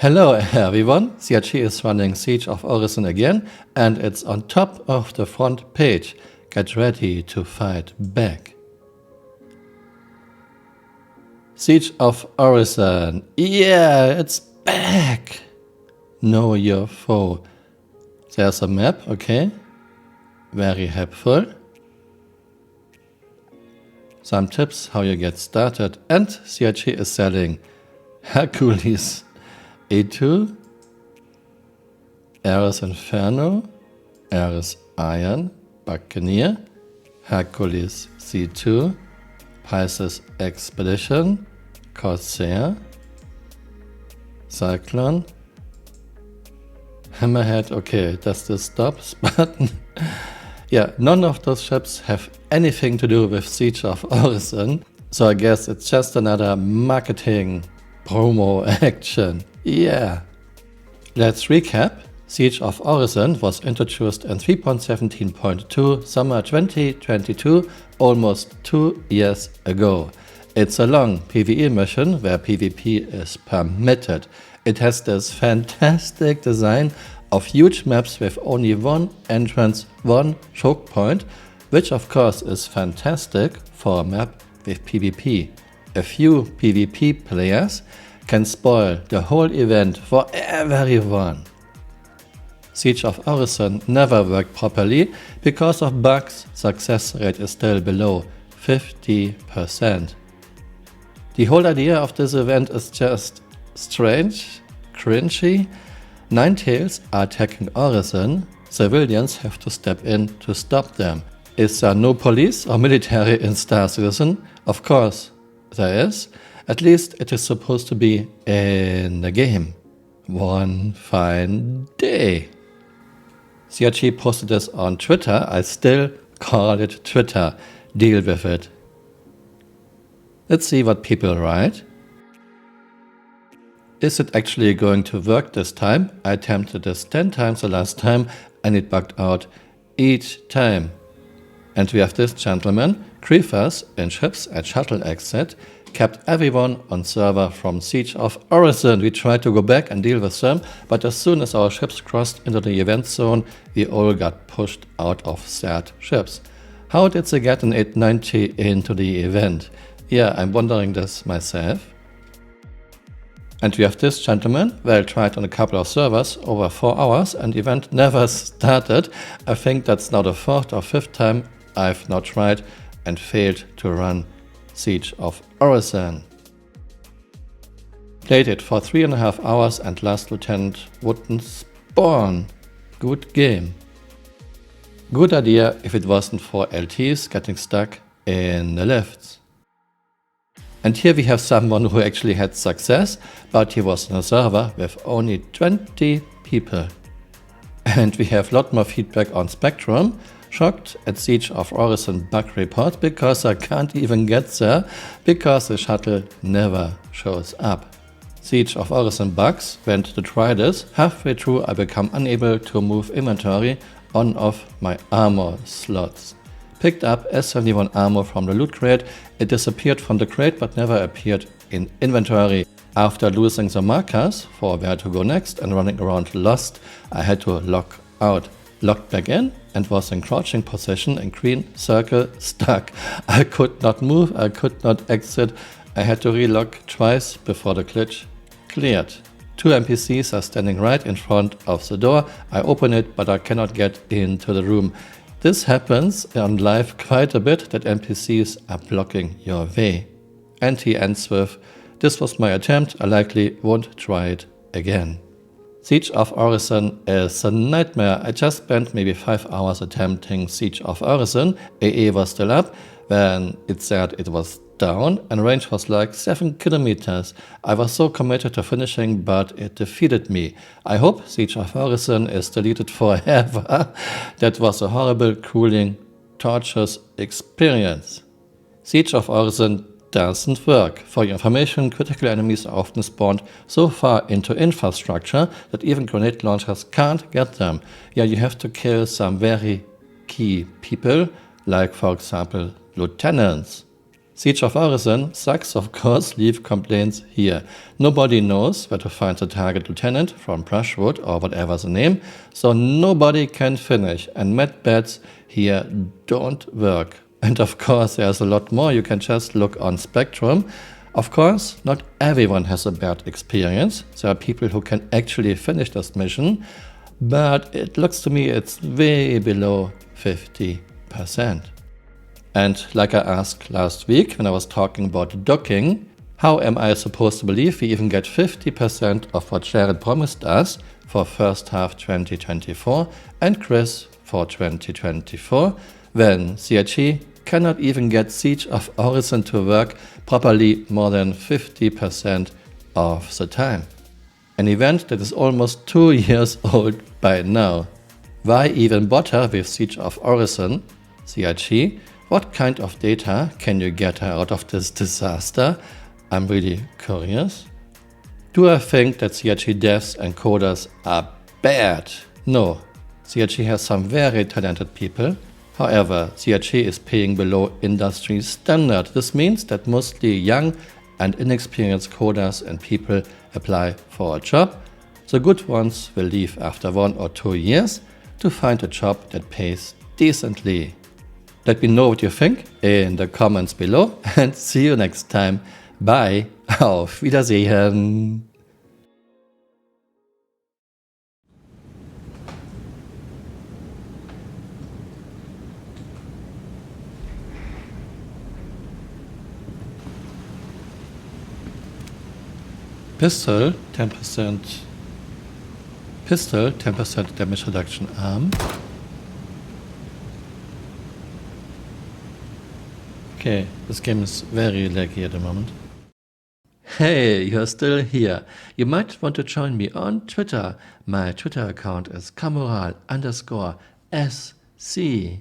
Hello everyone, CRG is running Siege of Orison again and it's on top of the front page. Get ready to fight back. Siege of Orison, yeah, it's back! Know your foe. There's a map, okay, very helpful. Some tips how you get started, and CRG is selling Hercules E2, Ares Inferno, Ares Iron, Buccaneer, Hercules C2, Pisces Expedition, Corsair, Cyclone, Hammerhead. Okay, does this stop button? Yeah, none of those ships have anything to do with Siege of Orison, so I guess it's just another marketing promo action. Yeah. Let's recap. Siege of Orison was introduced in 3.17.2 summer 2022, almost 2 years ago. It's a long PvE mission where PvP is permitted. It has this fantastic design of huge maps with only one entrance, one choke point, which of course is fantastic for a map with PvP. A few PvP players can spoil the whole event for everyone. Siege of Orison never worked properly because of bugs. Success rate is still below 50%. The whole idea of this event is just strange, cringy. Ninetales are attacking Orison. Civilians have to step in to stop them. Is there no police or military in Star Citizen? Of course there is. At least it is supposed to be in the game. One fine day. CRG posted this on Twitter. I still call it Twitter. Deal with it. Let's see what people write. Is it actually going to work this time? I attempted this 10 times the last time and it bugged out each time. And we have this gentleman, Creepers in ships at shuttle exit, kept everyone on server from Siege of Orison. We tried to go back and deal with them, but as soon as our ships crossed into the event zone, we all got pushed out of said ships. How did they get an 890 into the event? Yeah, I'm wondering this myself. And we have this gentleman, well, tried on a couple of servers over 4 hours and the event never started. I think that's now the 4th or 5th time I've now tried and failed to run Siege of Orison. Played it for 3.5 hours and last lieutenant wouldn't spawn. Good game. Good idea if it wasn't for LTs getting stuck in the lifts. And here we have someone who actually had success, but he was on a server with only 20 people. And we have a lot more feedback on Spectrum. Shocked at Siege of Orison bug report because I can't even get there because the shuttle never shows up. Siege of Orison bugs, went to try this. Halfway through I become unable to move inventory on off my armor slots. Picked up S71 armor from the loot crate. It disappeared from the crate but never appeared in inventory. After losing the markers for where to go next and running around lost, I had to log out. Logged back in and was in crouching position in green circle stuck. I could not move, I could not exit. I had to relog twice before the glitch cleared. 2 NPCs are standing right in front of the door. I open it but I cannot get into the room. This happens on live quite a bit, that NPCs are blocking your way. And he ends with, "This was my attempt, I likely won't try it again." Siege of Orison is a nightmare. I just spent maybe 5 hours attempting Siege of Orison. AA was still up when it said it was down and range was like 7 kilometers. I was so committed to finishing, but it defeated me. I hope Siege of Orison is deleted forever. That was a horrible, cooling, torturous experience. Siege of Orison doesn't work. For your information, critical enemies are often spawned so far into infrastructure that even grenade launchers can't get them. Yeah, you have to kill some very key people, like for example lieutenants. Siege of Orison sucks, of course, leave complaints here. Nobody knows where to find the target lieutenant from Brushwood or whatever the name, so nobody can finish, and med beds here don't work. And of course there's a lot more, you can just look on Spectrum. Of course, not everyone has a bad experience, there are people who can actually finish this mission, but it looks to me it's way below 50%. And like I asked last week when I was talking about docking, how am I supposed to believe we even get 50% of what Jared promised us for first half 2024 and Chris for 2024 when CRG cannot even get Siege of Orison to work properly more than 50% of the time? An event that is almost 2 years old by now. Why even bother with Siege of Orison, CRG? What kind of data can you get out of this disaster? I'm really curious. Do I think that CRG devs and coders are bad? No, CRG has some very talented people. However, CRG is paying below industry standard. This means that mostly young and inexperienced coders and people apply for a job. The good ones will leave after 1 or 2 years to find a job that pays decently. Let me know what you think in the comments below and see you next time. Bye. Auf Wiedersehen. Pistol 10% damage reduction arm. Okay, this game is very laggy at the moment. Hey, you're still here. You might want to join me on Twitter. My Twitter account is Camural_SC.